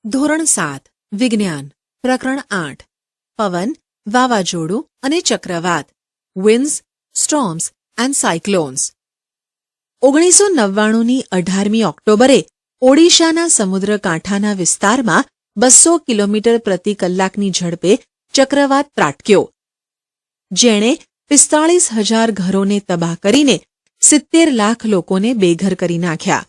ધોરણ 7 વિજ્ઞાન પ્રકરણ 8 પવન વાવાઝોડું અને ચક્રવાત વિન્ડ્સ સ્ટોર્મ્સ એન્ડ સાયક્લોન્સ 1999ની 18મી ઓક્ટોબરે ઓડિશાના સમુદ્રકાંઠાના વિસ્તારમાં 200 કિલોમીટર પ્રતિ કલાકની ઝડપે ચક્રવાત ત્રાટક્યો, જેણે 45,000 ઘરોને તબાહ કરીને 70 લાખ લોકોને બેઘર કરી નાખ્યા.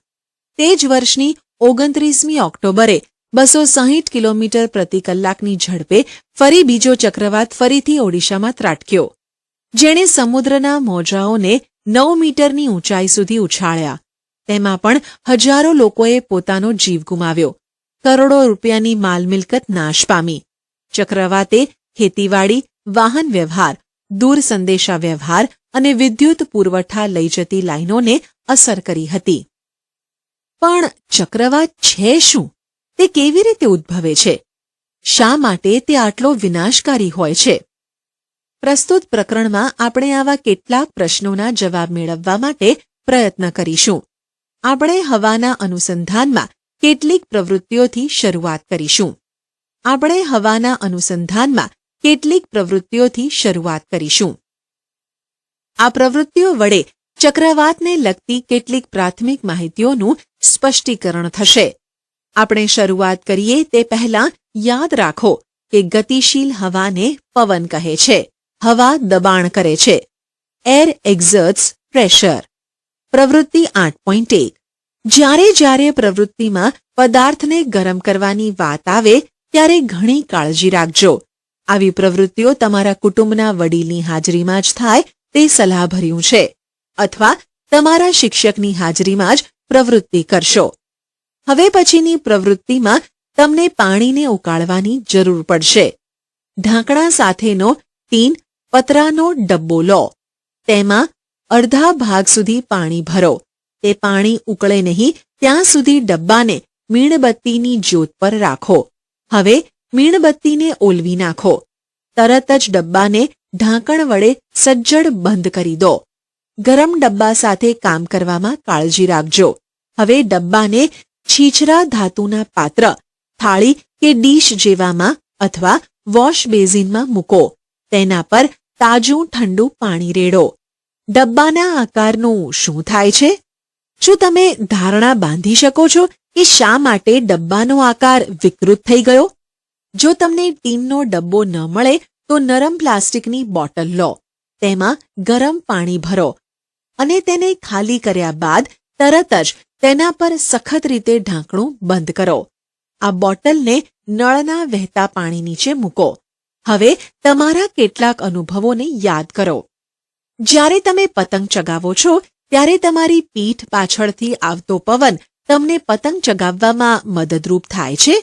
તે જ વર્ષની 29મી ઓક્ટોબરે 260 કિલોમીટર પ્રતિ કલાકની ઝડપે ફરી બીજો ચક્રવાત ફરીથી ઓડિશામાં ત્રાટક્યો, જેણે સમુદ્રના મોજાઓને 9 મીટરની ઊંચાઈ સુધી ઉછાળ્યા. તેમાં પણ હજારો લોકોએ પોતાનો જીવ ગુમાવ્યો. કરોડો રૂપિયાની માલ મિલકત નાશ પામી. ચક્રવાતે ખેતીવાડી, વાહન વ્યવહાર, દૂર સંદેશા વ્યવહાર અને વિદ્યુત પુરવઠા લઈ જતી લાઇનોને અસર કરી હતી. પણ ચક્રવાત છે શું? તે કેવી રીતે ઉદ્ભવે છે? શા માટે તે આટલો વિનાશકારી હોય છે? પ્રસ્તુત પ્રકરણમાં આપણે આવા કેટલાક પ્રશ્નોના જવાબ મેળવવા માટે પ્રયત્ન કરીશું. આપણે હવાના અનુસંધાનમાં કેટલીક પ્રવૃત્તિઓથી શરૂઆત કરીશું. આ પ્રવૃત્તિઓ વડે ચક્રવાતને લગતી કેટલીક પ્રાથમિક માહિતીઓનું સ્પષ્ટીકરણ થશે. આપણે શરૂઆત કરીએ તે પહેલાં યાદ રાખો કે ગતિશીલ હવાને પવન કહે છે. હવા દબાણ કરે છે. Air exerts pressure. પ્રવૃત્તિ 8.1 જ્યારે પ્રવૃત્તિમાં પદાર્થને ગરમ કરવાની વાત આવે ત્યારે ઘણી કાળજી રાખજો. આવી પ્રવૃત્તિઓ તમારા કુટુંબના વડીલની હાજરીમાં જ થાય તે સલાહભર્યું છે, અથવા તમારા શિક્ષકની હાજરીમાં જ પ્રવૃત્તિ કરશો. હવે પછીની પ્રવૃત્તિમાં તમને પાણીને ઉકાળવાની જરૂર પડશે. ઢાંકણા સાથેનો ટીન પતરાનો ડબ્બો લો. તેમાં અડધા ભાગ સુધી પાણી ભરો. તે પાણી ઉકળે નહીં ત્યાં સુધી ડબ્બાને મીણબત્તીની જ્યોત પર રાખો. હવે મીણબત્તીને ઓલવી નાખો. તરત જ ડબ્બાને ઢાંકણ વડે સજ્જડ બંધ કરી દો. ગરમ ડબ્બા સાથે કામ કરવામાં કાળજી રાખજો. હવે ડબ્બાને છીછરા ધાતુના પાત્ર, થાળી કે ડીશ જેવામાં અથવા વોશ બેઝિનમાં મૂકો. તેના પર તાજું ઠંડુ પાણી રેડો. ડબ્બાના આકારનું શું થાય છે? શું તમે ધારણા બાંધી શકો છો કે શા માટે ડબ્બાનો આકાર વિકૃત થઈ ગયો? જો તમને ટીનનો ડબ્બો ન મળે તો નરમ પ્લાસ્ટિકની બોટલ લો. તેમાં ગરમ પાણી ભરો અને તેને ખાલી કર્યા બાદ તરત જ તેના પર સખત રીતે ઢાંકણું બંધ કરો. આ બોટલને નળના વહેતા પાણી નીચે મૂકો. હવે તમારા કેટલાક અનુભવોને યાદ કરો. જ્યારે તમે પતંગ ચગાવો છો ત્યારે તમારી પીઠ પાછળથી આવતો પવન તમને પતંગ ચગાવવામાં મદદરૂપ થાય છે.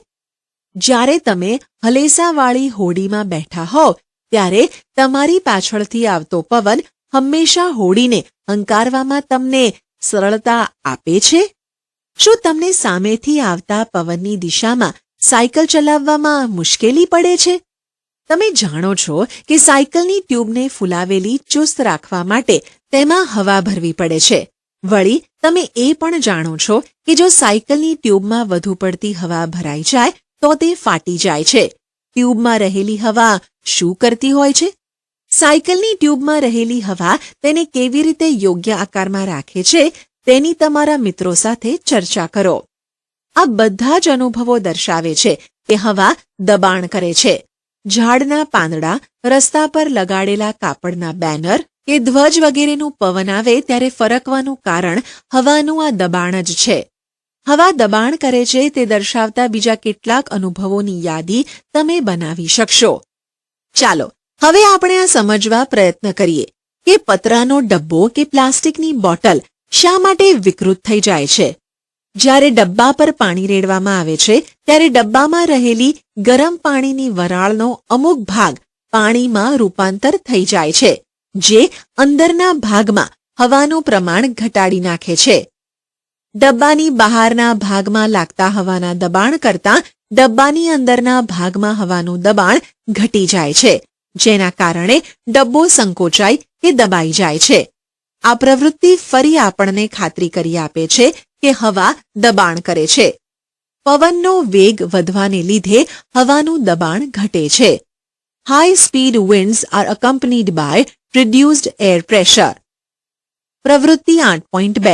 જ્યારે તમે હલેસાવાળી હોડીમાં બેઠા હોવ ત્યારે તમારી પાછળથી આવતો પવન હંમેશા હોડીને હંકારવામાં તમને સરળતા આપે છે. શું તમને સામેથી આવતા પવનની દિશામાં સાયકલ ચલાવવામાં મુશ્કેલી પડે છે? તમે જાણો છો કે સાયકલની ટ્યુબને ફૂલાવેલી ચુસ્ત રાખવા માટે તેમાં હવા ભરવી પડે છે. વળી તમે એ પણ જાણો છો કે જો સાયકલની ટ્યુબમાં વધુ પડતી હવા ભરાઈ જાય તો તે ફાટી જાય છે. ટ્યુબમાં રહેલી હવા શું કરતી હોય છે? સાયકલની ટ્યુબમાં રહેલી હવા તેને કેવી રીતે યોગ્ય આકારમાં રાખે છે તેની તમારા મિત્રો સાથે ચર્ચા કરો. આ બધા જ અનુભવો દર્શાવે છે કે હવા દબાણ કરે છે. ઝાડના પાંદડા, રસ્તા પર લગાડેલા કાપડના બેનર કે ધ્વજ વગેરેનું પવન આવે ત્યારે ફરકવાનું કારણ હવાનું આ દબાણ જ છે. હવા દબાણ કરે છે તે દર્શાવતા બીજા કેટલાક અનુભવોની યાદી તમે બનાવી શકશો. ચાલો હવે આપણે આ સમજવા પ્રયત્ન કરીએ કે પતરાનો ડબ્બો કે પ્લાસ્ટિકની બોટલ શા માટે વિકૃત થઈ જાય છે. જ્યારે ડબ્બા પર પાણી રેડવામાં આવે છે ત્યારે ડબ્બામાં રહેલી ગરમ પાણીની વરાળનો અમુક ભાગ પાણીમાં રૂપાંતર થઈ જાય છે, જે અંદરના ભાગમાં હવાનું પ્રમાણ ઘટાડી નાખે છે. ડબ્બાની બહારના ભાગમાં લાગતા હવાના દબાણ કરતાં ડબ્બાની અંદરના ભાગમાં હવાનું દબાણ ઘટી જાય છે, જેના કારણે ડબ્બો સંકોચાય કે દબાઈ જાય છે. આ પ્રવૃત્તિ ફરી આપણને ખાતરી કરી આપે છે કે હવા દબાણ કરે છે. પવનનો વેગ વધવાને લીધે હવાનું દબાણ ઘટે છે. High speed winds are accompanied by reduced air pressure. પ્રવૃત્તિ 8.2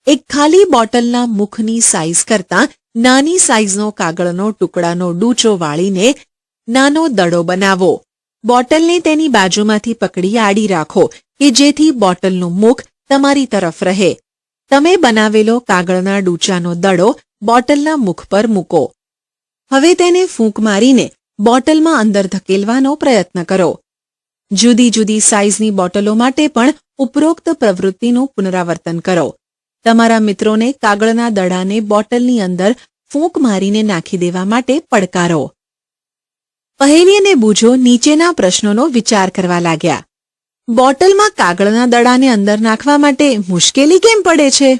એક ખાલી બોટલના મુખની સાઇઝ કરતાં નાની સાઇઝનો કાગળનો ટુકડાનો ડૂચો વાળીને નાનો દડો બનાવો. બોટલને તેની બાજુમાંથી પકડી આડી રાખો કે જેથી બોટલનું મુખ તમારી તરફ રહે. તમે બનાવેલો કાગળના ડૂચાનો દડો બોટલના મુખ પર મૂકો. હવે તેને ફૂંક મારીને બોટલમાં અંદર ધકેલવાનો પ્રયત્ન કરો. જુદી જુદી સાઇઝની બોટલો માટે પણ ઉપરોક્ત પ્રવૃત્તિનું પુનરાવર્તન કરો. તમારા મિત્રોને કાગળના દડાને બોટલની અંદર ફૂંક મારીને નાખી દેવા માટે પડકારો. પહેલી અને બૂજો નીચેના પ્રશ્નોનો વિચાર કરવા લાગ્યા. બોટલમાં કાગળના દડાને અંદર નાખવા માટે મુશ્કેલી કેમ પડે છે?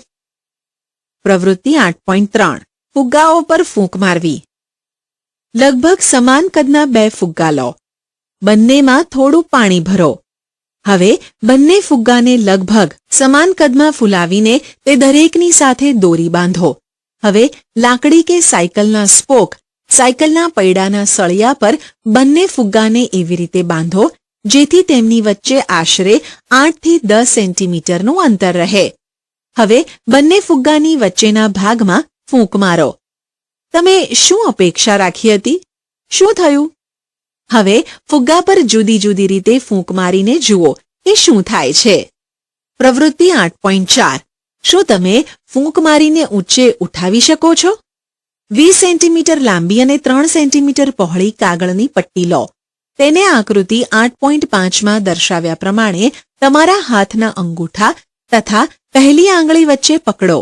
પ્રવૃત્તિ 8.3 ફુગ્ગાઓ પર ફૂંક મારવી. લગભગ સમાન કદના 2 ફુગ્ગા લો. બંનેમાં થોડું પાણી ભરો. હવે બંને ફુગ્ગાને લગભગ સમાન કદમાં ફૂલાવીને તે દરેકની સાથે દોરી બાંધો. હવે લાકડી કે સાયકલના સ્પોક સાયકલના પૈડાના સળિયા પર બંને ફુગ્ગાને એવી રીતે બાંધો જેથી તેમની વચ્ચે આશરે 8 થી 10 સેન્ટીમીટરનું અંતર રહે. હવે બંને ફુગ્ગાની વચ્ચેના ભાગમાં ફૂંક મારો. તમે શું અપેક્ષા રાખી હતી? શું થયું? હવે ફુગ્ગા પર જુદી જુદી રીતે ફૂંક મારીને જુઓ કે શું થાય છે. પ્રવૃત્તિ 8.4 શું તમે ફૂંક મારીને ઊંચે ઉઠાવી શકો છો? 20 સેન્ટીમીટર લાંબી અને 3 સેન્ટીમીટર પહોળી કાગળની પટ્ટી લો. તેને આકૃતિ 8.5માં દર્શાવ્યા પ્રમાણે તમારા હાથના અંગૂઠા તથા પહેલી આંગળી વચ્ચે પકડો.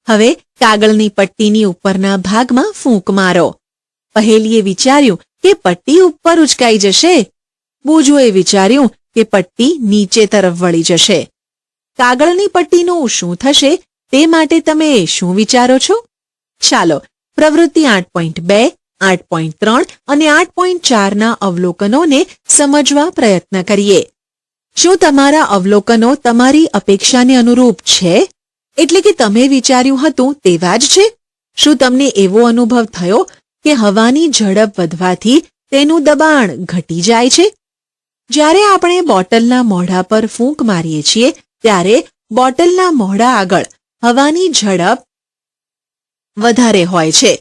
હવે કાગળની પટ્ટીની ઉપરના ભાગમાં ફૂંક મારો. પહેલીએ વિચાર્યું કે પટ્ટી ઉપર ઉચકાઈ જશે. બૂજોએ વિચાર્યું કે પટ્ટી નીચે તરફ વળી જશે. કાગળની પટ્ટીનું શું થશે તે માટે તમે શું વિચારો છો? ચાલો પ્રવૃત્તિ 8.2, 8.3 અને 8.4ના અવલોકનોને સમજવા પ્રયત્ન કરીએ. શું તમારા અવલોકનો તમારી અપેક્ષાને અનુરૂપ છે? એટલે કે તમે વિચાર્યું હતું તેવા જ છે? શું તમને એવો અનુભવ થયો કે હવાની ઝડપ વધવાથી તેનું દબાણ ઘટી જાય છે? જ્યારે આપણે બોટલના મોઢા પર ફૂંક મારીએ છીએ ત્યારે બોટલના મોઢા આગળ હવાની ઝડપ વધારે હોય છે,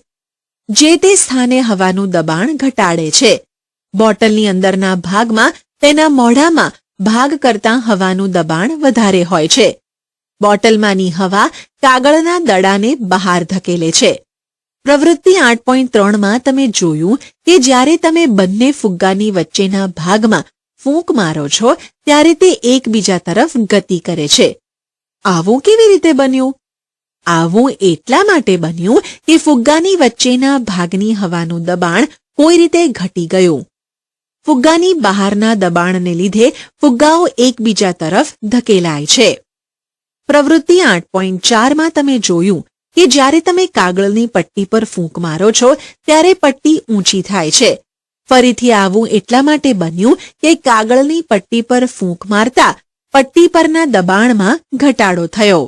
જે તે સ્થાને હવાનું દબાણ ઘટાડે છે. બોટલની અંદરના ભાગમાં તેના મોઢામાં ભાગ કરતાં હવાનું દબાણ વધારે હોય છે. બોટલમાંની હવા કાગળના દડાને બહાર ધકેલે છે. પ્રવૃત્તિ 8.3માં તમે જોયું કે જ્યારે તમે બંને ફુગ્ગાની વચ્ચેના ભાગમાં ફૂંક મારો છો ત્યારે તે એકબીજા તરફ ગતિ કરે છે. આવું કેવી રીતે બન્યું? આવું એટલા માટે બન્યું કે ફુગ્ગાની વચ્ચેના ભાગની હવાનું દબાણ કોઈ રીતે ઘટી ગયું. ફુગ્ગાની બહારના દબાણને લીધે ફુગ્ગાઓ એકબીજા તરફ ધકેલાય છે. પ્રવૃત્તિ 8.4માં તમે જોયું કે જ્યારે તમે કાગળની પટ્ટી પર ફૂંક મારો છો ત્યારે પટ્ટી ઊંચી થાય છે. ફરીથી આવું એટલા માટે બન્યું કે કાગળની પટ્ટી પર ફૂંક મારતા પટ્ટી પરના દબાણમાં ઘટાડો થયો.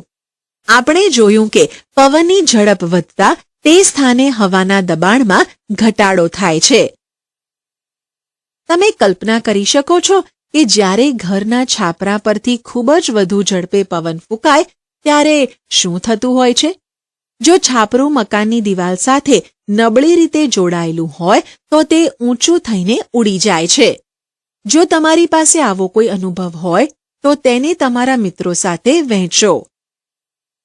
આપણે જોયું કે પવનની ઝડપ વધતા તે સ્થાને હવાના દબાણમાં ઘટાડો થાય છે. તમે કલ્પના કરી શકો છો કે જ્યારે ઘરના છાપરા પરથી ખૂબ જ વધુ ઝડપે પવન ફૂંકાય ત્યારે શું થતું હોય છે? જો છાપરું મકાનની દિવાલ સાથે નબળી રીતે જોડાયેલું હોય તો તે ઊંચું થઈને ઉડી જાય છે. જો તમારી પાસે આવો કોઈ અનુભવ હોય તો તેને તમારા મિત્રો સાથે વહેંચો.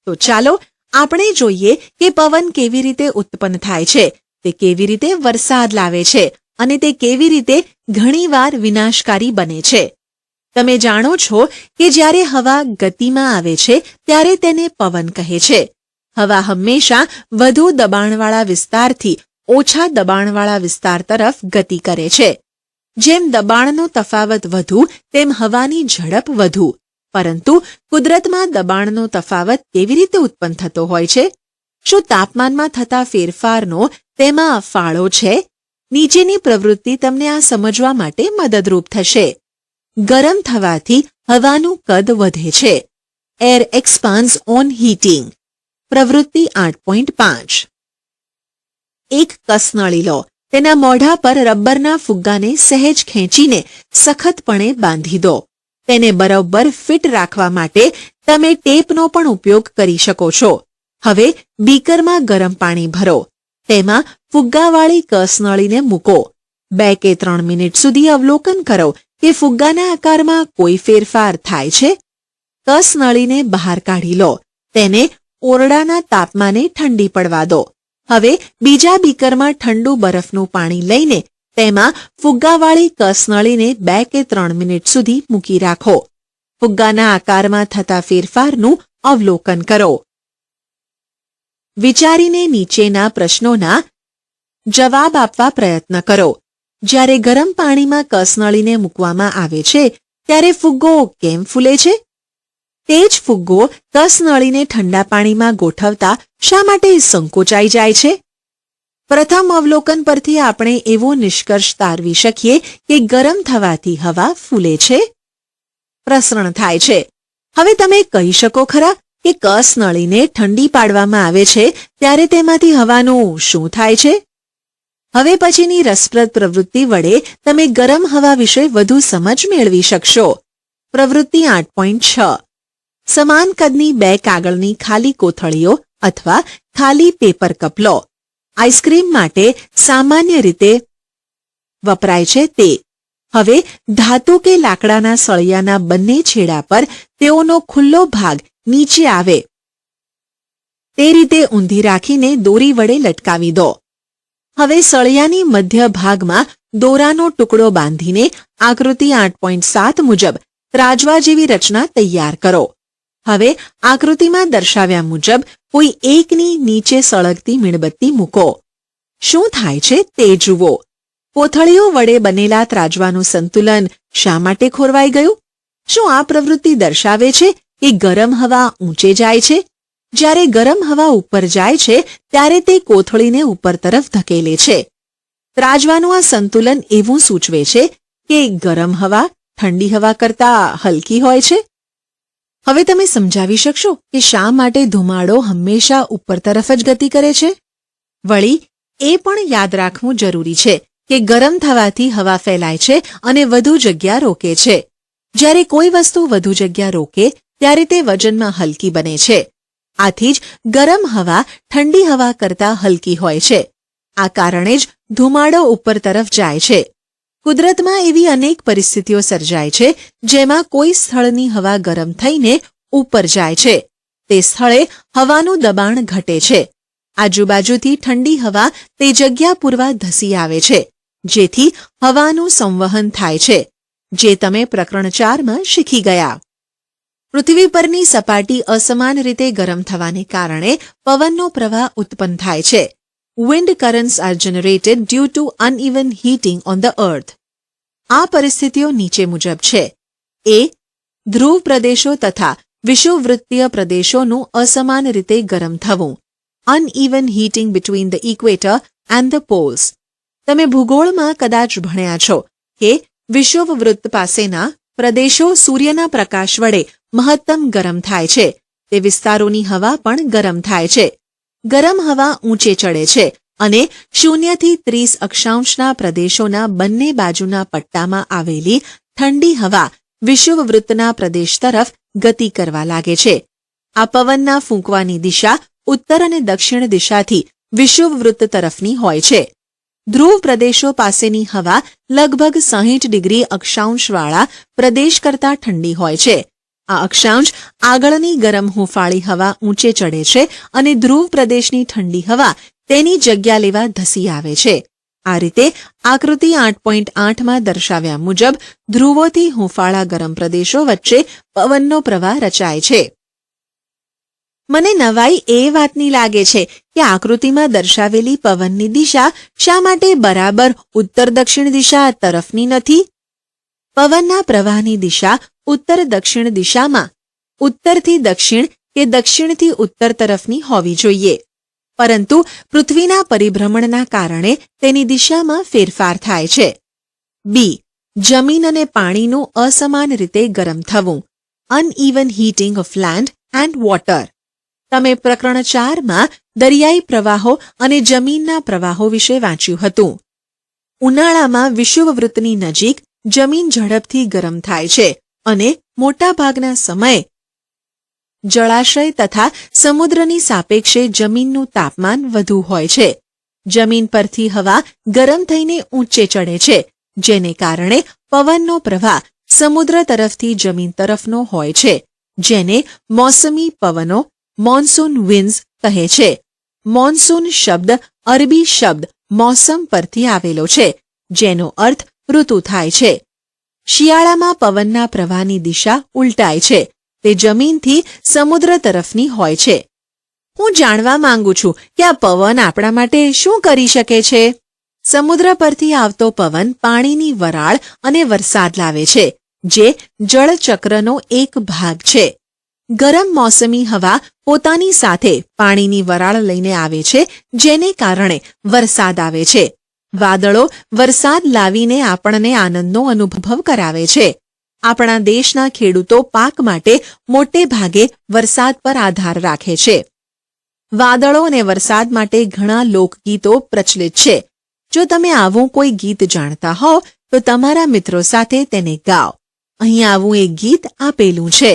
તો ચાલો આપણે જોઈએ કે પવન કેવી રીતે ઉત્પન્ન થાય છે, તે કેવી રીતે વરસાદ લાવે છે અને તે કેવી રીતે ઘણીવાર વિનાશકારી બને છે. તમે જાણો છો કે જ્યારે હવા ગતિમાં આવે છે ત્યારે તેને પવન કહે છે. હવા હંમેશા વધુ દબાણવાળા વિસ્તારથી ઓછા દબાણવાળા વિસ્તાર તરફ ગતિ કરે છે. જેમ દબાણનો તફાવત વધુ તેમ હવાની ઝડપ વધુ. પરંતુ કુદરતમાં દબાણનો તફાવત કેવી રીતે ઉત્પન્ન થતો હોય છે? શું તાપમાનમાં થતા ફેરફારનો તેમાં ફાળો છે? નીચેની પ્રવૃત્તિ તમને આ સમજવા માટે મદદરૂપ થશે. ગરમ થવાથી હવાનું કદ વધે છે. Air expands on heating. પ્રવૃત્તિ 8.5 એક કસનળી લો. તેના મોઢા પર રબરના ફુગ્ગાને સહેજ ખેંચીને સખતપણે બાંધી દો. તેને બરોબર ફિટ રાખવા માટે તમે ટેપનો પણ ઉપયોગ કરી શકો છો. હવે બીકરમાં ગરમ પાણી ભરો. તેમાં ફુગ્ગાવાળી કસનળીને મૂકો. 2 કે 3 મિનિટ સુધી અવલોકન કરો કે ફુગ્ગાના આકારમાં કોઈ ફેરફાર થાય છે. કસનળીને બહાર કાઢી લો. તેને ઓરડાના તાપમાને ઠંડી પડવા દો. હવે બીજા બીકરમાં ઠંડુ બરફનું પાણી લઈને તેમાં ફુગ્ગાવાળી કસનળીને 2 કે 3 મિનિટ સુધી મૂકી રાખો. ફુગ્ગાના આકારમાં થતા ફેરફારનું અવલોકન કરો. વિચારીને નીચેના પ્રશ્નોના જવાબ આપવા પ્રયત્ન કરો. જ્યારે ગરમ પાણીમાં કસનળીને મૂકવામાં આવે છે ત્યારે ફુગ્ગો કેમ ફૂલે છે? તે જ ફુગ્ગો કસનળીને ઠંડા પાણીમાં ગોઠવતા શા માટે સંકોચાઈ જાય છે? પ્રથમ અવલોકન પરથી આપણે એવો નિષ્કર્ષ તારવી શકીએ કે ગરમ થવાથી હવા ફૂલે છે. પ્રસરણ થાય છે. હવે તમે કહી શકો ખરા કે કસનળીને ઠંડી પાડવામાં આવે છે ત્યારે તેમાંથી હવાનું શું થાય છે? હવે પછીની રસપ્રદ પ્રવૃત્તિ વડે તમે ગરમ હવા વિશે વધુ સમજ મેળવી શકશો. પ્રવૃત્તિ 8.6 સમાન કદની 2 કાગળની ખાલી કોથળીઓ અથવા ખાલી પેપર કપ લો. આઈસ્ક્રીમ માટે સામાન્ય રીતે વપરાય છે તે. હવે ધાતુ કે લાકડાના સળિયાના બંને છેડા પર તેઓનો ખુલ્લો ભાગ નીચે આવે તે રીતે ઊંધી રાખીને દોરી વડે લટકાવી દો. હવે સળિયાની મધ્ય ભાગમાં દોરાનો ટુકડો બાંધીને આકૃતિ 8.7 મુજબ ત્રાજવા જેવી રચના તૈયાર કરો. હવે આકૃતિમાં દર્શાવ્યા મુજબ કોઈ એકની નીચે સળગતી મીણબત્તી મૂકો. શું થાય છે તે જુઓ. કોથળીઓ વડે બનેલા ત્રાજવાનું સંતુલન શા માટે ખોરવાઈ ગયું? શું આ પ્રવૃત્તિ દર્શાવે છે કે ગરમ હવા ઊંચે જાય છે? જ્યારે ગરમ હવા ઉપર જાય છે ત્યારે તે કોથળીને ઉપર તરફ ધકેલે છે. ત્રાજવાનું આ સંતુલન એવું સૂચવે છે કે ગરમ હવા ઠંડી હવા કરતાં હલકી હોય છે. હવે તમે સમજાવી શકશો કે શા માટે ધુમાડો હંમેશા ઉપર તરફ જ ગતિ કરે છે? વળી એ પણ યાદ રાખવું જરૂરી છે કે ગરમ થવાથી હવા ફેલાય છે અને વધુ જગ્યા રોકે છે. જ્યારે કોઈ વસ્તુ વધુ જગ્યા રોકે ત્યારે તે વજનમાં હલકી બને છે. આથી જ ગરમ હવા ઠંડી હવા કરતાં હલકી હોય છે. આ કારણે જ ધુમાડો ઉપર તરફ જાય છે. કુદરતમાં એવી અનેક પરિસ્થિતિઓ સર્જાય છે જેમાં કોઈ સ્થળની હવા ગરમ થઈને ઉપર જાય છે. તે સ્થળે હવાનું દબાણ ઘટે છે. આજુબાજુથી ઠંડી હવા તે જગ્યા પૂરવા ધસી આવે છે, જેથી હવાનું સંવહન થાય છે, જે તમે પ્રકરણ 4માં શીખી ગયા. પૃથ્વી પરની સપાટી અસમાન રીતે ગરમ થવાને કારણે પવનનો પ્રવાહ ઉત્પન્ન થાય છે. Wind currents are generated due to uneven heating on the earth. આ પરિસ્થિતિઓ નીચે મુજબ છે. એ. ધ્રુવ પ્રદેશો તથા વિષુવવૃત્તીય પ્રદેશોનું અસમાન રીતે ગરમ થવું. Uneven heating between the equator and the poles. તમે ભૂગોળમાં કદાચ ભણ્યા છો કે વિષુવવૃત્ત પાસેના પ્રદેશો સૂર્યના પ્રકાશ વડે મહત્તમ ગરમ થાય છે. તે વિસ્તારોની હવા પણ ગરમ થાય છે. ગરમ હવા ઊંચે ચડે છે અને 0 થી 30 અક્ષાંશના પ્રદેશોના બંને બાજુના પટ્ટામાં આવેલી ઠંડી હવા વિષુવવૃત્તના પ્રદેશ તરફ ગતિ કરવા લાગે છે. આ પવનના ફૂંકવાની દિશા ઉત્તર અને દક્ષિણ દિશાથી વિષુવવૃત્ત તરફની હોય છે. ધ્રુવ પ્રદેશો પાસેની હવા લગભગ 60 ડિગ્રી અક્ષાંશવાળા પ્રદેશ કરતાં ઠંડી હોય છે. આ અક્ષાંશ આગળની ગરમ હૂંફાળી હવા ઊંચે ચડે છે અને ધ્રુવ પ્રદેશની ઠંડી હવા તેની જગ્યા લેવા ધસી આવે છે. આ રીતે આકૃતિ 8.8માં દર્શાવ્યા મુજબ ધ્રુવોથી હૂંફાળા ગરમ પ્રદેશો વચ્ચે પવનનો પ્રવાહ રચાય છે. મને નવાઈ એ વાતની લાગે છે કે આકૃતિમાં દર્શાવેલી પવનની દિશા શા માટે બરાબર ઉત્તર દક્ષિણ દિશા તરફની નથી? પવનના પ્રવાહની દિશા ઉત્તર દક્ષિણ દિશામાં ઉત્તરથી દક્ષિણ કે દક્ષિણથી ઉત્તર તરફની હોવી જોઈએ, પરંતુ પૃથ્વીના પરિભ્રમણના કારણે તેની દિશામાં ફેરફાર થાય છે. બી. જમીન અને પાણીનું અસમાન રીતે ગરમ થવું. Uneven heating of land and water. તમે પ્રકરણ 4માં દરિયાઈ પ્રવાહો અને જમીનના પ્રવાહો વિશે વાંચ્યું હતું. ઉનાળામાં વિષુવવૃત્તની નજીક જમીન ઝડપથી ગરમ થાય છે અને મોટાભાગના સમયે જળાશય તથા સમુદ્રની સાપેક્ષે જમીનનું તાપમાન વધુ હોય છે. જમીન પરથી હવા ગરમ થઈને ઊંચે ચડે છે, જેને કારણે પવનનો પ્રવાહ સમુદ્ર તરફથી જમીન તરફનો હોય છે, જેને મોસમી પવનો મોન્સૂન વિન્ડ્સ કહે છે. મોન્સૂન શબ્દ અરબી શબ્દ મોસમ પરથી આવેલો છે, જેનો અર્થ ઋતુ થાય છે. શિયાળામાં પવનના પ્રવાહની દિશા ઉલટાય છે, તે જમીનથી સમુદ્ર તરફની હોય છે. હું જાણવા માંગુ છું કે આ પવન આપણા માટે શું કરી શકે છે? સમુદ્ર પરથી આવતો પવન પાણીની વરાળ અને વરસાદ લાવે છે, જે જળચક્રનો એક ભાગ છે. ગરમ મોસમી હવા પોતાની સાથે પાણીની વરાળ લઈને આવે છે, જેને કારણે વરસાદ આવે છે. વાદળો વરસાદ લાવીને આપણને આનંદનો અનુભવ કરાવે છે. આપણા દેશના ખેડૂતો પાક માટે મોટે ભાગે વરસાદ પર આધાર રાખે છે. વાદળો અને વરસાદ માટે ઘણા લોકગીતો પ્રચલિત છે. જો તમે આવું કોઈ ગીત જાણતા હો તો તમારા મિત્રો સાથે તેને ગાઓ. અહીં આવું એક ગીત આપેલું છે.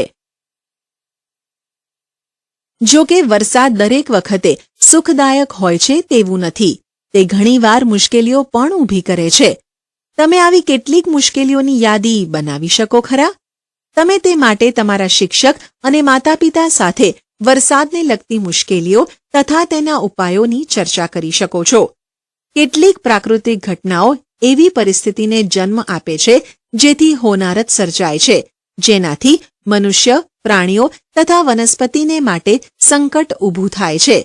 જો કે વરસાદ દરેક વખતે સુખદાયક હોય છે તેવું નથી. તે ઘણીવાર મુશ્કેલીઓ પણ ઊભી કરે છે. તમે આવી કેટલીક મુશ્કેલીઓની યાદી બનાવી શકો ખરા? તમે તે માટે તમારા શિક્ષક અને માતાપિતા સાથે વરસાદને લગતી મુશ્કેલીઓ તથા તેના ઉપાયોની ચર્ચા કરી શકો છો. કેટલીક પ્રાકૃતિક ઘટનાઓ એવી પરિસ્થિતિને જન્મ આપે છે જેથી હોનારત સર્જાય છે, જેનાથી મનુષ્ય, પ્રાણીઓ તથા વનસ્પતિને માટે સંકટ ઊભું થાય છે.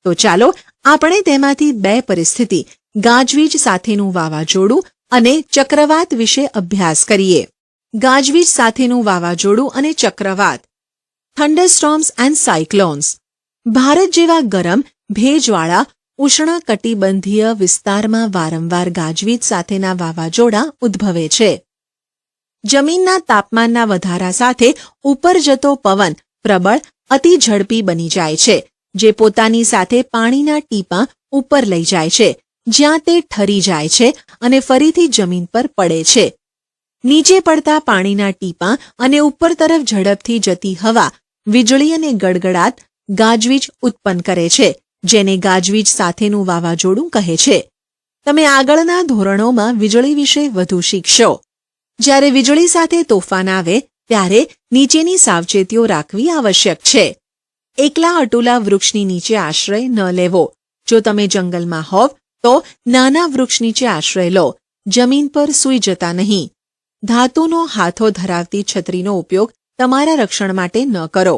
તો ચાલો આપણે તેમાંથી બે પરિસ્થિતિ, ગાજવીજ સાથેનું વાવાઝોડું અને ચક્રવાત વિશે અભ્યાસ કરીએ. ગાજવીજ સાથેનું વાવાઝોડું અને ચક્રવાત. થંડરસ્ટોર્મ્સ એન્ડ સાયક્લોન્સ. ભારત જેવા ગરમ, ભેજવાળા, ઉષ્ણકટિબંધીય વિસ્તારમાં વારંવાર ગાજવીજ સાથેના વાવાઝોડા ઉદ્ભવે છે. જમીનના તાપમાનના વધારા સાથે ઉપર જતો પવન પ્રબળ, અતિ ઝડપી બની જાય છે, જે પોતાની સાથે પાણીના ટીપાં ઉપર લઈ જાય છે, જ્યાં તે ઠરી જાય છે અને ફરીથી જમીન પર પડે છે. નીચે પડતા પાણીના ટીપાં અને ઉપર તરફ ઝડપથી જતી હવા વીજળી અને ગડગડાટ, ગાજવીજ ઉત્પન્ન કરે છે, જેને ગાજવીજ સાથેનું વાવાઝોડું કહે છે. તમે આગળના ધોરણોમાં વીજળી વિશે વધુ શીખશો. જ્યારે વીજળી સાથે તોફાન આવે ત્યારે નીચેની સાવચેતીઓ રાખવી આવશ્યક છે. એકલા અટુલા વૃક્ષની નીચે આશ્રય ન લેવો. જો તમે જંગલમાં હોવ તો નાના વૃક્ષ નીચે આશ્રય લો. જમીન પર સૂઈ જતા નહીં. ધાતુનો હાથો ધરાવતી છત્રીનો ઉપયોગ તમારા રક્ષણ માટે ન કરો.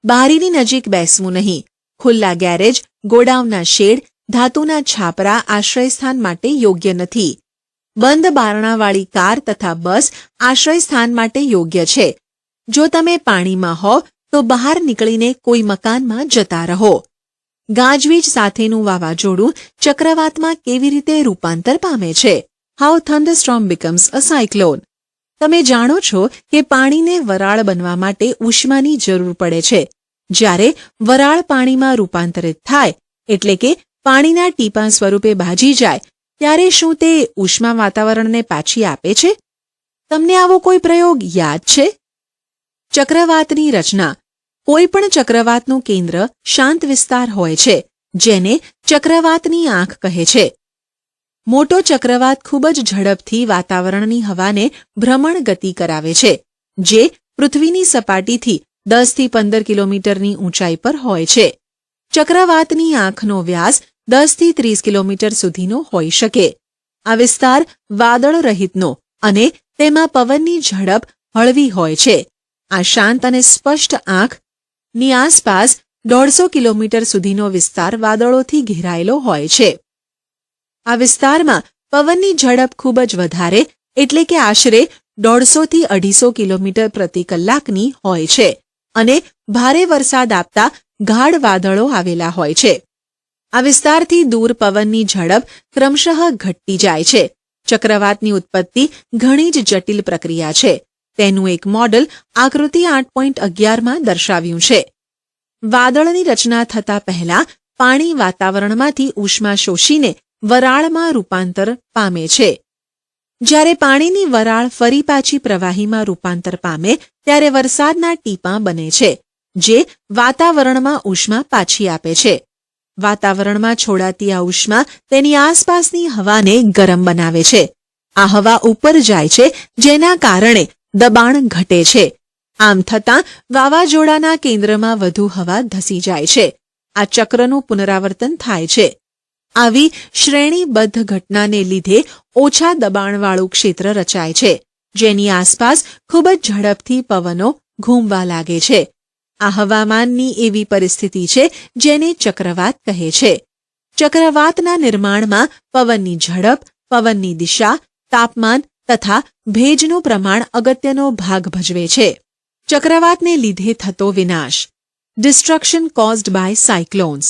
બારીની નજીક બેસવું નહીં. ખુલ્લા ગેરેજ, ગોડાઉનના શેડ, ધાતુના છાપરા આશ્રયસ્થાન માટે યોગ્ય નથી. બંધ બારણાવાળી કાર તથા બસ આશ્રયસ્થાન માટે યોગ્ય છે. જો તમે પાણીમાં હો તો બહાર નીકળીને કોઈ મકાનમાં જતા રહો. ગાજવીજ સાથેનું વાવાઝોડું ચક્રવાતમાં કેવી રીતે રૂપાંતર પામે છે? How thunderstorm becomes a cyclone. તમે જાણો છો કે પાણીને વરાળ બનવા માટે ઉષ્માની જરૂર પડે છે. જ્યારે વરાળ પાણીમાં રૂપાંતરિત થાય, એટલે કે પાણીના ટીપાં સ્વરૂપે ભાજી જાય, ત્યારે શું તે ઉષ્મા વાતાવરણને પાછી આપે છે? તમને આવો કોઈ પ્રયોગ યાદ છે? ચક્રવાતની રચના. કોઈ પણ ચક્રવાતનું કેન્દ્ર શાંત વિસ્તાર હોય છે, જેને ચક્રવાતની આંખ કહે છે. મોટો ચક્રવાત ખૂબ જ ઝડપથી વાતાવરણની હવાને ભ્રમણ ગતિ કરાવે છે, જે પૃથ્વીની સપાટીથી 10 થી 15 કિલોમીટરની ઊંચાઈ પર હોય છે. ચક્રવાતની આંખનો વ્યાસ 10 થી 30 કિલોમીટર સુધીનો હોઈ શકે. આ વિસ્તાર વાદળ રહિતનો અને તેમાં પવનની ઝડપ હળવી હોય છે. આ શાંત અને સ્પષ્ટ આંખની આસપાસ 150 કિલોમીટર સુધીનો વિસ્તાર વાદળોથી ઘેરાયેલો હોય છે. આ વિસ્તારમાં પવનની ઝડપ ખૂબ જ વધારે, એટલે કે આશરે 150 થી 250 કિલોમીટર પ્રતિ કલાકની હોય છે અને ભારે વરસાદ આપતા ગાઢ વાદળો આવેલા હોય છે. આ વિસ્તારથી દૂર પવનની ઝડપ ક્રમશઃ ઘટતી જાય છે. ચક્રવાતની ઉત્પત્તિ ઘણી જ જટિલ પ્રક્રિયા છે. તેનું એક મોડલ આકૃતિ 8.11માં દર્શાવ્યું છે. વાદળની રચના થતા પહેલા પાણી વાતાવરણમાંથી ઉષ્મા શોષીને વરાળમાં રૂપાંતર પામે છે. જ્યારે પાણીની વરાળ ફરી પાછી પ્રવાહીમાં રૂપાંતર પામે ત્યારે વરસાદના ટીપાં બને છે, જે વાતાવરણમાં ઉષ્મા પાછી આપે છે. વાતાવરણમાં છોડાતી આ ઉષ્મા તેની આસપાસની હવાને ગરમ બનાવે છે. આ હવા ઉપર જાય છે, જેના કારણે દબાણ ઘટે છે. આમ થતાં વાવાઝોડાના કેન્દ્રમાં વધુ હવા ધસી જાય છે. આ ચક્રનું પુનરાવર્તન થાય છે. આવી શ્રેણીબદ્ધ ઘટનાને લીધે ઓછા દબાણવાળું ક્ષેત્ર રચાય છે, જેની આસપાસ ખૂબ જ ઝડપથી પવનો ઘૂમવા લાગે છે. આ હવામાનની એવી પરિસ્થિતિ છે જેને ચક્રવાત કહે છે. ચક્રવાતના નિર્માણમાં પવનની ઝડપ, પવનની દિશા, તાપમાન તથા ભેજનું પ્રમાણ અગત્યનો ભાગ ભજવે છે. ચક્રવાતને લીધે થતો વિનાશ. Destruction caused by cyclones.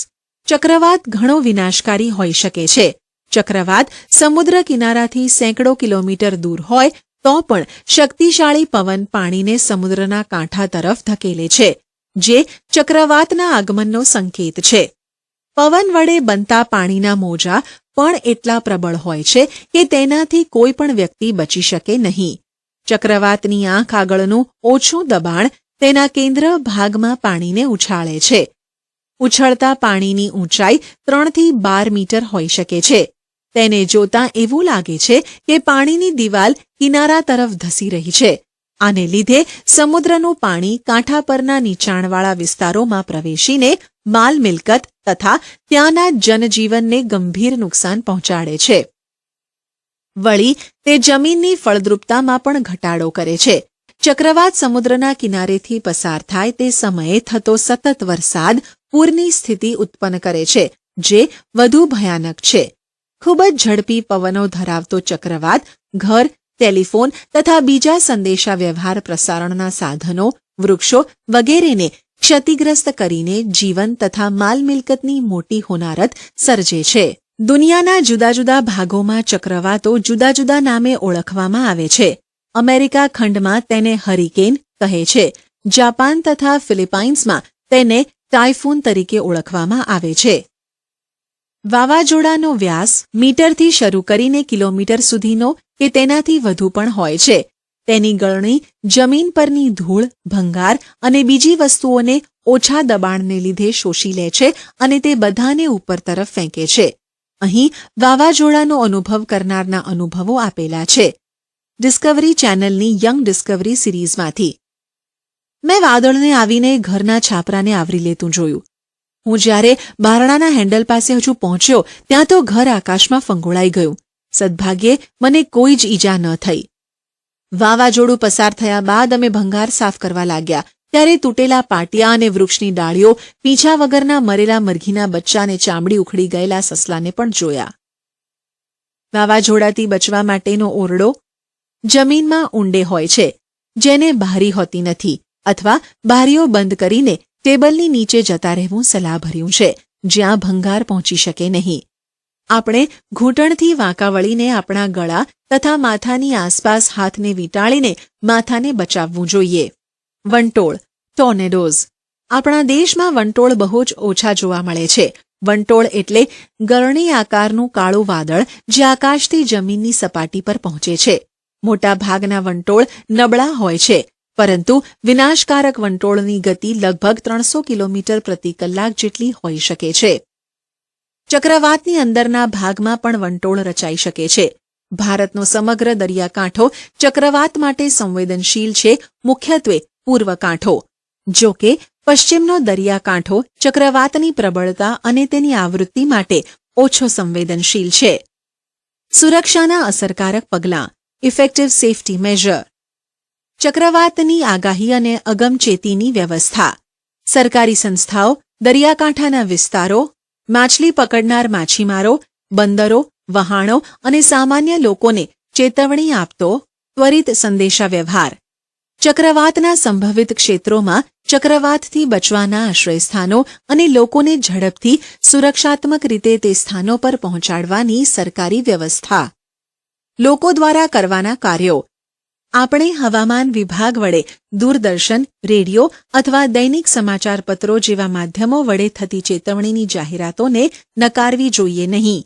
ચક્રવાત ઘણો વિનાશકારી હોઈ શકે છે. ચક્રવાત સમુદ્ર કિનારાથી સેંકડો કિલોમીટર દૂર હોય તો પણ શક્તિશાળી પવન પાણીને સમુદ્રના કાંઠા તરફ ધકેલે છે, જે ચક્રવાતના આગમનનો સંકેત છે. પવન વડે બનતા પાણીના મોજા પણ એટલા પ્રબળ હોય છે કે તેનાથી કોઈ પણ વ્યક્તિ બચી શકે નહીં. ચક્રવાતની આંખ આગળનું ઓછું દબાણ તેના કેન્દ્ર ભાગમાં પાણીને ઉછાળે છે. ઉછળતા પાણીની ઊંચાઈ 3 થી 12 મીટર હોઈ શકે છે. તેને જોતાં એવું લાગે છે કે પાણીની દિવાલ કિનારા તરફ ધસી રહી છે. આને લીધે સમુદ્રનું પાણી કાંઠા પરના નીચાણવાળા વિસ્તારોમાં પ્રવેશીને માલ મિલકત તથા ત્યાંના જનજીવનને ગંભીર નુકસાન પહોંચાડે છે. વળી તે જમીનની ફળદ્રુપતામાં પણ ઘટાડો કરે છે. ચક્રવાત સમુદ્રના કિનારેથી પસાર થાય તે સમયે થતો સતત વરસાદ પૂરની સ્થિતિ ઉત્પન્ન કરે છે, જે વધુ ભયાનક છે. ખૂબ જ ઝડપી પવનો ધરાવતો ચક્રવાત ઘર, ટેલિફોન તથા બીજા સંદેશા વ્યવહાર પ્રસારણના સાધનો, વૃક્ષો વગેરેને ક્ષતિગ્રસ્ત કરીને જીવન તથા માલ મિલકતની મોટી હોનારત સર્જે છે. દુનિયાના જુદા જુદા ભાગોમાં ચક્રવાતો જુદા જુદા નામે ઓળખવામાં આવે છે. અમેરિકા ખંડમાં તેને હરિકેન કહે છે. જાપાન તથા ફિલિપાઇન્સમાં તેને ટાયફૂન તરીકે ઓળખવામાં આવે છે. વાવાઝોડાનો વ્યાસ મીટરથી શરૂ કરીને કિલોમીટર સુધીનો કે તેનાથી વધુ પણ હોય છે. તેની ગળણી જમીન પરની ધૂળ, ભંગાર અને બીજી વસ્તુઓને ઓછા દબાણને લીધે શોષી લે છે અને તે બધાને ઉપર તરફ ફેંકે છે. અહીં વાવાઝોડાનો અનુભવ કરનારના અનુભવો આપેલા છે. ડિસ્કવરી ચેનલની યંગ ડિસ્કવરી સિરીઝમાંથી. મેં વાદળને આવીને ઘરના છાપરાને આવરી લેતું જોયું. હું જ્યારે બારણાના હેન્ડલ પાસે હજુ પહોંચ્યો ત્યાં તો ઘર આકાશમાં ફંગોળાઈ ગયું. સદભાગ્યે મને કોઈ જ ઈજા ન થઈ. વાવાઝોડું પસાર થયા બાદ અમે ભંગાર સાફ કરવા લાગ્યા ત્યારે તૂટેલા પાટિયા અને વૃક્ષની ડાળીઓ, પીંછા વગરના મરેલા મરઘીના બચ્ચાને ચામડી ઉખડી ગયેલા સસલાને પણ જોયા. વાવાઝોડાથી બચવા માટેનો ઓરડો જમીનમાં ઊંડે હોય છે, જેને બારી હોતી નથી, અથવા બારીઓ બંધ કરીને ટેબલની નીચે જતા રહેવું સલાહભર્યું છે, જ્યાં ભંગાર પહોંચી શકે નહીં. આપણે ઘૂંટણથી વાંકા વળીને આપણા ગળા તથા માથાની આસપાસ હાથને વીંટાળીને માથાને બચાવવું જોઈએ. વંટોળ, ટોર્નેડોઝ. આપણા દેશમાં વંટોળ બહુ જ ઓછા જોવા મળે છે. વંટોળ એટલે ગરણી આકારનું કાળું વાદળ જે આકાશથી જમીનની સપાટી પર પહોંચે છે. મોટા ભાગના વંટોળ નબળા હોય છે, પરંતુ વિનાશકારક વંટોળની ગતિ લગભગ 300 કિલોમીટર પ્રતિ કલાક જેટલી હોઈ શકે છે. ચક્રવાતની અંદરના ભાગમાં પણ વંટોળ રચાઈ શકે છે. ભારતનો સમગ્ર દરિયાકાંઠો ચક્રવાત માટે સંવેદનશીલ છે, મુખ્યત્વે પૂર્વ કાંઠો. જો કે પશ્ચિમનો દરિયાકાંઠો ચક્રવાતની પ્રબળતા અને તેની આવૃત્તિ માટે ઓછો સંવેદનશીલ છે. સુરક્ષાના અસરકારક પગલાં, ઇફેક્ટિવ સેફટી મેઝર. ચક્રવાતની આગાહી અને અગમચેતીની વ્યવસ્થા. સરકારી સંસ્થાઓ, દરિયાકાંઠાના વિસ્તારો, માછલી પકડનાર માછીમારો, બંદરો, વહાણો અને સામાન્ય લોકોને ચેતવણી આપતો ત્વરિત સંદેશાવ્યવહાર. ચક્રવાતના સંભવિત ક્ષેત્રોમાં ચક્રવાતથી બચવાના આશ્રયસ્થાનો અને લોકોને ઝડપથી સુરક્ષાત્મક રીતે તે સ્થાનો પર પહોંચાડવાની સરકારી વ્યવસ્થા. લોકો દ્વારા કરવાના કાર્યો. આપણે હવામાન વિભાગ વડે દૂરદર્શન, રેડિયો અથવા દૈનિક સમાચારપત્રો જેવા માધ્યમો વડે થતી ચેતવણીની જાહેરાતોને નકારવી જોઈએ નહીં.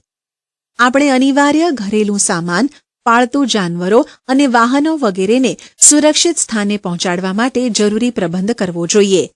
આપણે અનિવાર્ય ઘરેલું સામાન, પાળતુ જાનવરો અને વાહનો વગેરેને સુરક્ષિત સ્થાને પહોંચાડવા માટે જરૂરી પ્રબંધ કરવો જોઈએ.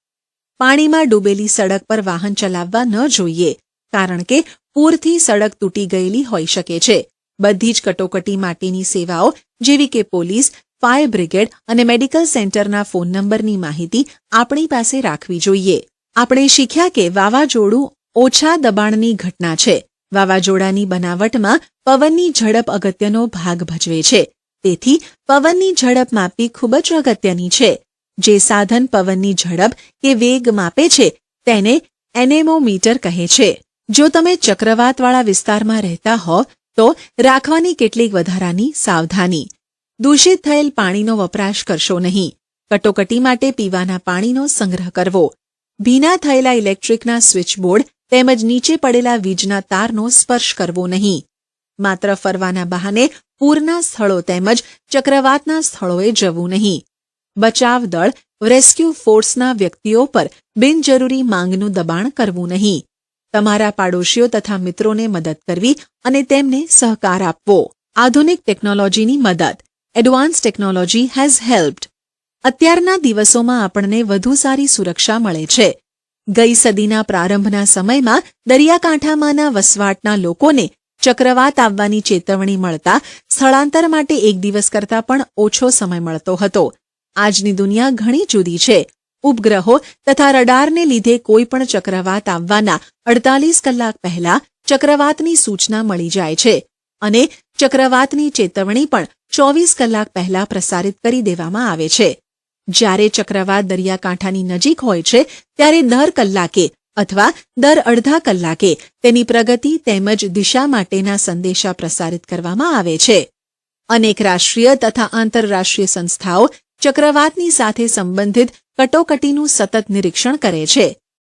પાણીમાં ડૂબેલી સડક પર વાહન ચલાવવા ન જોઈએ, કારણ કે પૂરથી સડક તૂટી ગયેલી હોઈ શકે છે. બધી જ કટોકટી માટેની સેવાઓ જેવી કે પોલીસ, ફાયર બ્રિગેડ અને મેડિકલ સેન્ટરના ફોન નંબરની માહિતી આપણી પાસે રાખવી જોઈએ. આપણે શીખ્યા કે વાવાઝોડું ઓછા દબાણની ઘટના છે. વાવાઝોડાની બનાવટમાં પવનની ઝડપ અગત્યનો ભાગ ભજવે છે. તેથી પવનની ઝડપ માપવી ખૂબ જ અગત્યની છે. જે સાધન પવનની ઝડપ કે વેગ માપે છે તેને એનેમોમીટર કહે છે. જો તમે ચક્રવાતવાળા વિસ્તારમાં રહેતા હો તો રાખવાની કેટલીક વધારાની સાવધાની. દૂષિત થયેલ પાણીનો વપરાશ કરશો નહીં. કટોકટી માટે પીવાના પાણીનો સંગ્રહ કરવો. ભીના થયેલા ઇલેક્ટ્રિકના સ્વિચબોર્ડ તેમજ નીચે પડેલા વીજના તારનો સ્પર્શ કરવો નહીં. માત્ર ફરવાના બહાને પૂરના સ્થળો તેમજ ચક્રવાતના સ્થળોએ જવું નહીં. બચાવ દળ, રેસ્ક્યુ ફોર્સના વ્યક્તિઓ પર બિનજરૂરી માંગનું દબાણ કરવું નહીં. તમારા પાડોશીઓ તથા મિત્રોને મદદ કરવી અને તેમને સહકાર આપવો. આધુનિક ટેકનોલોજીની મદદ. Advance technology has હેલ્પ્ડ. અત્યારના દિવસોમાં આપણને વધુ સારી સુરક્ષા મળે છે. ગઈ સદીના પ્રારંભના સમયમાં દરિયાકાંઠામાંના વસવાટના લોકોને ચક્રવાત આવવાની ચેતવણી મળતા સ્થળાંતર માટે એક દિવસ કરતાં પણ ઓછો સમય મળતો હતો. આજની દુનિયા ઘણી જુદી છે. ઉપગ્રહો તથા રડારને લીધે કોઈ પણ ચક્રવાત આવવાના 48 કલાક પહેલા ચક્રવાતની સૂચના મળી જાય છે અને ચક્રવાતની ચેતવણી પણ 24 કલાક પહેલા પ્રસારિત કરી દેવામાં આવે છે. જ્યારે ચક્રવાત દરિયાકાંઠાની નજીક હોય છે ત્યારે દર કલાકે અથવા દર અડધા કલાકે તેની પ્રગતિ તેમજ દિશા માટેના સંદેશા પ્રસારિત કરવામાં આવે છે. અનેક રાષ્ટ્રીય તથા આંતરરાષ્ટ્રીય સંસ્થાઓ ચક્રવાતની સાથે સંબંધિત કટોકટીનું સતત નિરીક્ષણ કરે છે.